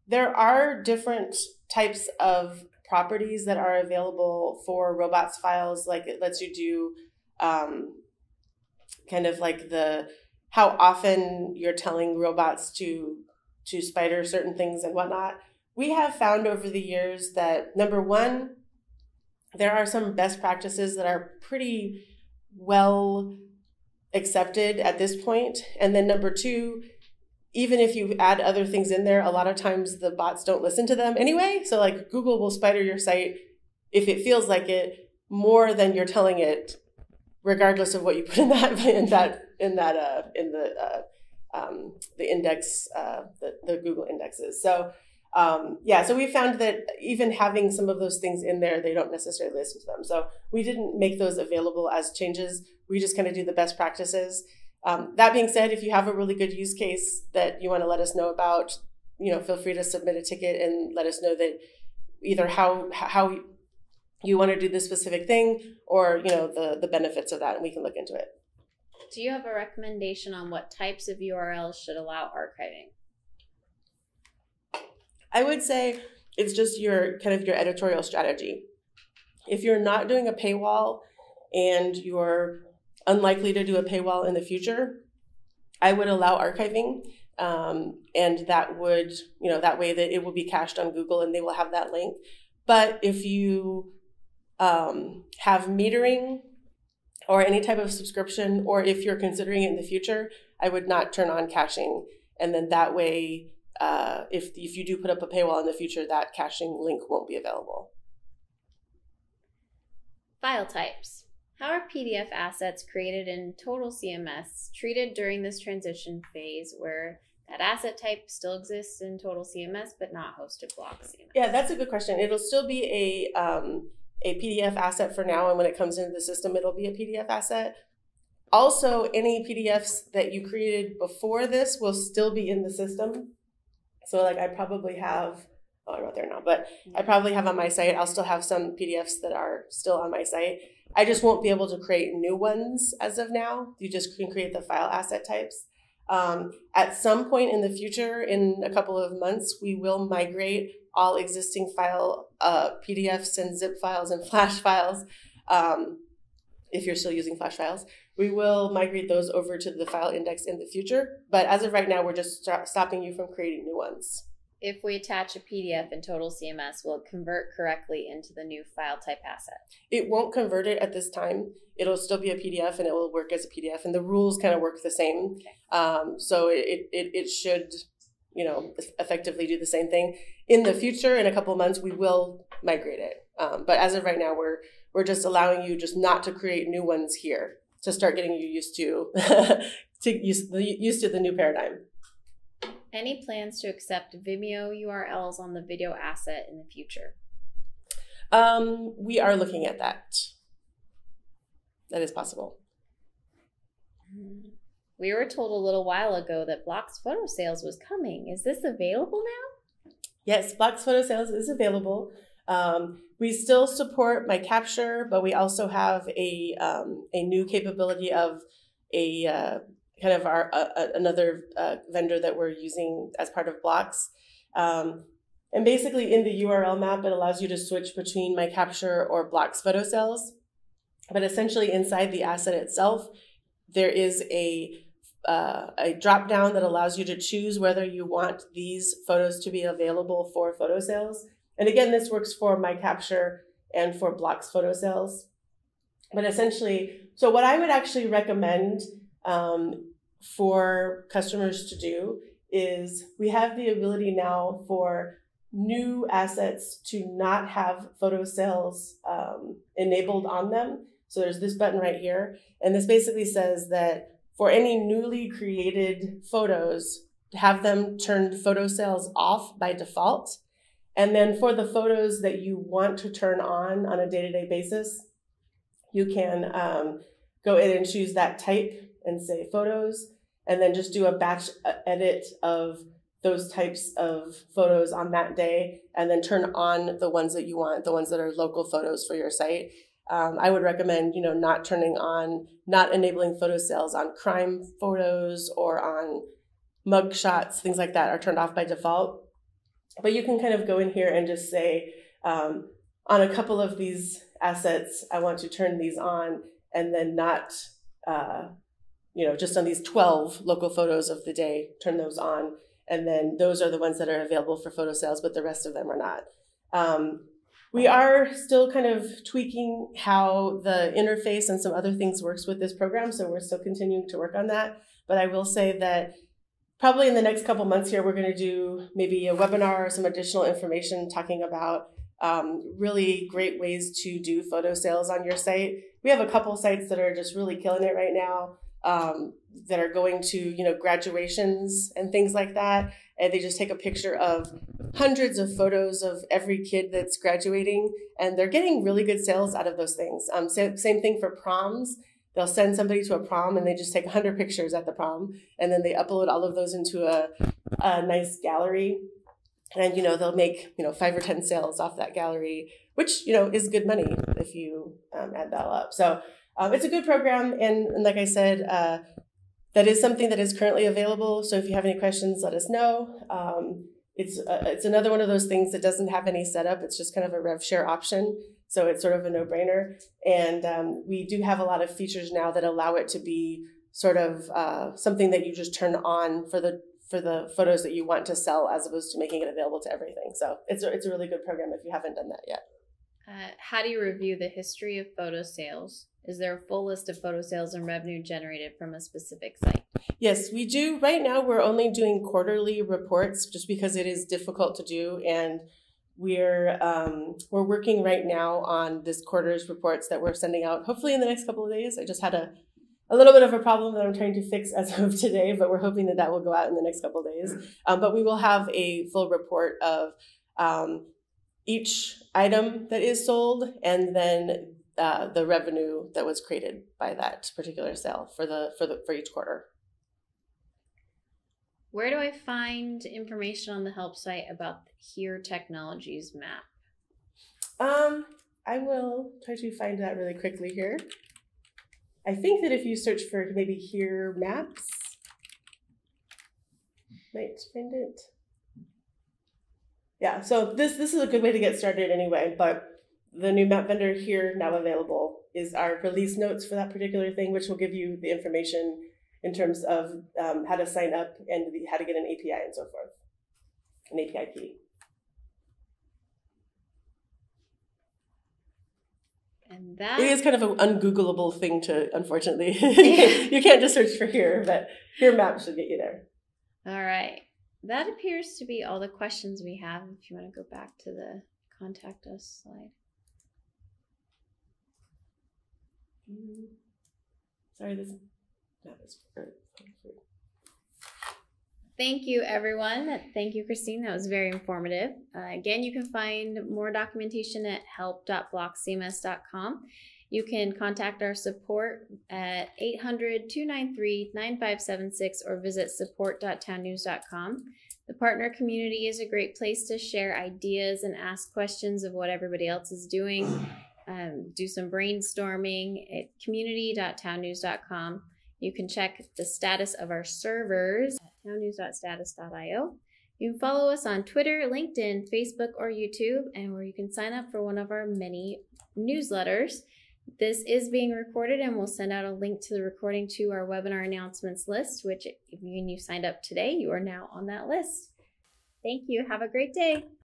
there are different types of properties that are available for robots files. Like it lets you do kind of like how often you're telling robots to spider certain things and whatnot. We have found over the years that, number one, there are some best practices that are pretty well accepted at this point. And then number two, even if you add other things in there, a lot of times the bots don't listen to them anyway. So like Google will spider your site if it feels like it more than you're telling it, regardless of what you put in the index, the Google indexes. So so we found that even having some of those things in there, they don't necessarily listen to them. So we didn't make those available as changes. We just kind of do the best practices. That being said, if you have a really good use case that you want to let us know about, feel free to submit a ticket and let us know that either how you want to do this specific thing or, the benefits of that, and we can look into it. Do you have a recommendation on what types of URLs should allow archiving? I would say it's just your editorial strategy. If you're not doing a paywall and you're unlikely to do a paywall in the future, I would allow archiving. And that would, that way that it will be cached on Google and they will have that link. But if you have metering or any type of subscription, or if you're considering it in the future, I would not turn on caching. And then that way, if you do put up a paywall in the future, that caching link won't be available. File types. How are PDF assets created in Total CMS treated during this transition phase where that asset type still exists in Total CMS but not hosted BLOX CMS? Yeah, that's a good question. It'll still be a PDF asset for now, and when it comes into the system, it'll be a PDF asset. Also, any PDFs that you created before this will still be in the system. So like I probably have, I'm not there now, but I probably have on my site, I'll still have some PDFs that are still on my site. I just won't be able to create new ones as of now. You just can create the file asset types. At some point in the future, in a couple of months, we will migrate all existing file PDFs and zip files and flash files. If you're still using flash files, we will migrate those over to the file index in the future. But as of right now, we're just stopping you from creating new ones. If we attach a PDF in Total CMS, will it convert correctly into the new file type asset? It won't convert it at this time. It'll still be a PDF and it will work as a PDF, and the rules kind of work the same. Okay. So it should, effectively do the same thing. In the future, in a couple of months, we will migrate it. But as of right now, we're just allowing you just not to create new ones here to start getting you used to used to the new paradigm. Any plans to accept Vimeo URLs on the video asset in the future? We are looking at that. That is possible. We were told a little while ago that BLOX Photo Sales was coming. Is this available now? Yes, BLOX Photo Sales is available. We still support my capture, but we also have a new capability of another vendor that we're using as part of BLOX. And basically in the URL map, it allows you to switch between my capture or BLOX Photo Sales. But essentially inside the asset itself, there is a drop down that allows you to choose whether you want these photos to be available for photo sales. And again, this works for my capture and for BLOX Photo Sales. But essentially, so what I would actually recommend for customers to do is we have the ability now for new assets to not have photo sales enabled on them. So there's this button right here. And this basically says that for any newly created photos, have them turned photo sales off by default. And then for the photos that you want to turn on a day-to-day basis, you can go in and choose that type and say photos, and then just do a batch edit of those types of photos on that day, and then turn on the ones that you want, the ones that are local photos for your site. I would recommend, not enabling photo sales on crime photos or on mug shots, things like that are turned off by default. But you can kind of go in here and just say, on a couple of these assets, I want to turn these on, and then not, just on these 12 local photos of the day, turn those on. And then those are the ones that are available for photo sales, but the rest of them are not. We are still kind of tweaking how the interface and some other things works with this program, so we're still continuing to work on that. But I will say that probably in the next couple months here, we're going to do maybe a webinar or some additional information talking about really great ways to do photo sales on your site. We have a couple sites that are just really killing it right now, that are going to, graduations and things like that. And they just take a picture of hundreds of photos of every kid that's graduating, and they're getting really good sales out of those things. Same thing for proms. They'll send somebody to a prom and they just take 100 pictures at the prom, and then they upload all of those into a nice gallery. And, they'll make, 5 or 10 sales off that gallery, which, is good money if you add that all up. So it's a good program. And like I said, that is something that is currently available. So if you have any questions, let us know. It's another one of those things that doesn't have any setup. It's just kind of a rev share option. So it's sort of a no-brainer. And we do have a lot of features now that allow it to be sort of something that you just turn on for the photos that you want to sell, as opposed to making it available to everything. So it's a really good program if you haven't done that yet. How do you review the history of photo sales? Is there a full list of photo sales and revenue generated from a specific site? Yes, we do. Right now, we're only doing quarterly reports just because it is difficult to do. And we're working right now on this quarter's reports that we're sending out, hopefully in the next couple of days. I just had a little bit of a problem that I'm trying to fix as of today, but we're hoping that will go out in the next couple of days. But we will have a full report of each item that is sold, and then the revenue that was created by that particular sale for each quarter. Where do I find information on the help site about the Here Technologies map? I will try to find that really quickly here. I think that if you search for maybe Here Maps, might find it. Yeah, so this is a good way to get started anyway, but the new map vendor here now available is our release notes for that particular thing, which will give you the information in terms of how to sign up and how to get an API and so forth, an API key. And that it is kind of an ungoogleable thing to, unfortunately. You can't just search for Here, but Here Maps should get you there. All right. That appears to be all the questions we have. If you want to go back to the contact us slide. Sorry, this is. Thank you, everyone. Thank you, Christine. That was very informative. Again, you can find more documentation at help.blockcms.com. You can contact our support at 800-293-9576 or visit support.townnews.com. The partner community is a great place to share ideas and ask questions of what everybody else is doing. Do some brainstorming at community.townnews.com. You can check the status of our servers at townnews.status.io. You can follow us on Twitter, LinkedIn, Facebook, or YouTube, and where you can sign up for one of our many newsletters. This is being recorded, and we'll send out a link to the recording to our webinar announcements list, which if you signed up today, you are now on that list. Thank you. Have a great day.